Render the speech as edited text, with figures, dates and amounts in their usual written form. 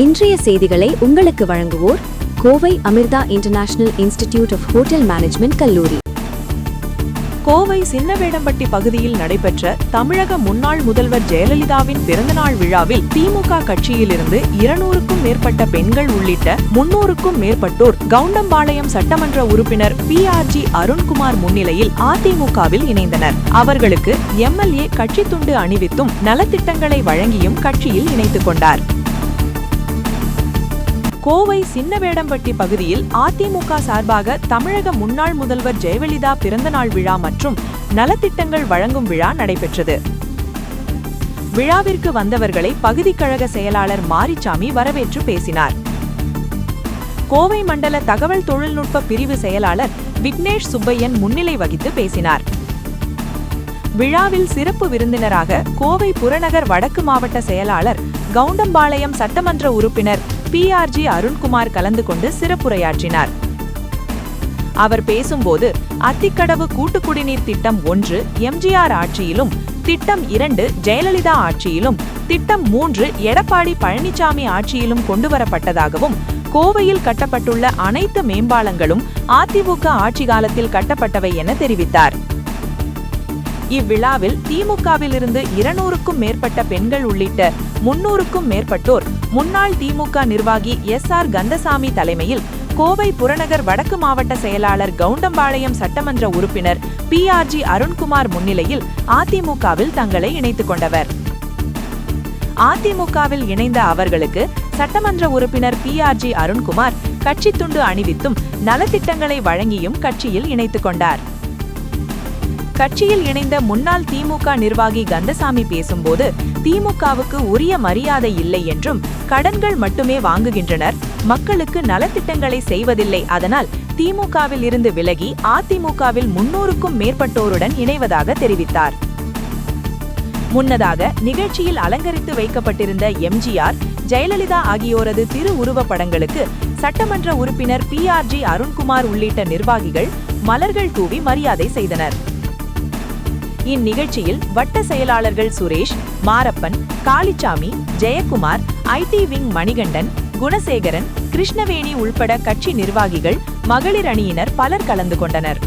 இன்றைய செய்திகளை உங்களுக்கு வழங்குவோர் Kovai Amrita international institute of hotel management கல்லூரி. கோவை சின்னவேடம்பட்டி பகுதியில் நடைபெற்ற தமிழக முன்னாள் முதல்வர் ஜெயலலிதாவின் பிறந்தநாள் விழாவில் திமுக கட்சியிலிருந்து 200க்கும் மேற்பட்ட பெண்கள் உள்ளிட்ட 300க்கும் மேற்பட்டோர் கவுண்டம்பாளையம் சட்டமன்ற உறுப்பினர் PRG அருண்குமார் முன்னிலையில் அதிமுகவில் இணைந்தனர். அவர்களுக்கு MLA கட்சி துண்டு அணிவித்தும் நலத்திட்டங்களை வழங்கியும் கட்சியில் இணைத்துக் கொண்டார். கோவை சின்னவேடம்பட்டி பகுதியில் அதிமுக சார்பாக தமிழக முன்னாள் முதல்வர் ஜெயலலிதா பிறந்தநாள் விழா மற்றும் நலத்திட்டங்கள் வழங்கும் விழா நடைபெற்றது. விழாவிற்கு வந்தவர்களை பகுதி கழக செயலாளர் மாரிச்சாமி வரவேற்று பேசினார். கோவை மண்டல தகவல் தொழில்நுட்ப பிரிவு செயலாளர் விக்னேஷ் சுப்பையன் முன்னிலை வகித்து பேசினார். விழாவில் சிறப்பு விருந்தினராக கோவை புறநகர் வடக்கு மாவட்ட செயலாளர் கவுண்டம்பாளையம் சட்டமன்ற உறுப்பினர் PRG அருண்குமார் கலந்து கொண்டு சிறப்புரையாற்றினார். அவர் பேசும்போது அத்திக்கடவு கூட்டுக்குடிநீர் திட்டம் 1 MGR ஆட்சியிலும், திட்டம் 2 ஜெயலலிதா ஆட்சியிலும், திட்டம் 3 எடப்பாடி பழனிசாமி ஆட்சியிலும் கொண்டுவரப்பட்டதாகவும், கோவையில் கட்டப்பட்டுள்ள அனைத்து மேம்பாலங்களும் அதிமுக ஆட்சி காலத்தில் கட்டப்பட்டவை என தெரிவித்தார். இவ்விழாவில் திமுகவிலிருந்து 200க்கும் மேற்பட்ட பெண்கள் உள்ளிட்ட 300க்கும் மேற்பட்டோர் முன்னாள் திமுக நிர்வாகி SR கந்தசாமி தலைமையில் கோவை புறநகர் வடக்கு மாவட்ட செயலாளர் கவுண்டம்பாளையம் சட்டமன்ற உறுப்பினர் PRG அருண்குமார் முன்னிலையில் அதிமுகவில் தங்களை இணைத்துக் கொண்டவர். அதிமுகவில் இணைந்த அவர்களுக்கு சட்டமன்ற உறுப்பினர் PRG அருண்குமார் கட்சி துண்டு அணிவித்தும் நலத்திட்டங்களை வழங்கியும் கட்சியில் இணைத்துக் கொண்டார். கட்சியில் இணைந்த முன்னாள் திமுக நிர்வாகி கந்தசாமி பேசும்போது திமுகவுக்கு உரிய மரியாதை இல்லை என்றும், கடன்கள் மட்டுமே வாங்குகின்றனர், மக்களுக்கு நலத்திட்டங்களை செய்வதில்லை, அதனால் திமுகவில் இருந்து விலகி அதிமுகவில் 300க்கும் மேற்பட்டோருடன் இணைவதாக தெரிவித்தார். முன்னதாக நிகழ்ச்சியில் அலங்கரித்து வைக்கப்பட்டிருந்த MGR, ஜெயலலிதா ஆகியோரது திருவுருவப் படங்களுக்கு சட்டமன்ற உறுப்பினர் PRG அருண்குமார் உள்ளிட்ட நிர்வாகிகள் மலர்கள் தூவி மரியாதை செய்தனர். இந்நிகழ்ச்சியில் வட்ட செயலாளர்கள் சுரேஷ், மாரப்பன், காளிச்சாமி, ஜெயக்குமார், IT விங் மணிகண்டன், குணசேகரன், கிருஷ்ணவேணி உள்பட கட்சி நிர்வாகிகள், மகளிர் அணியினர் பலர் கலந்து கொண்டனர்.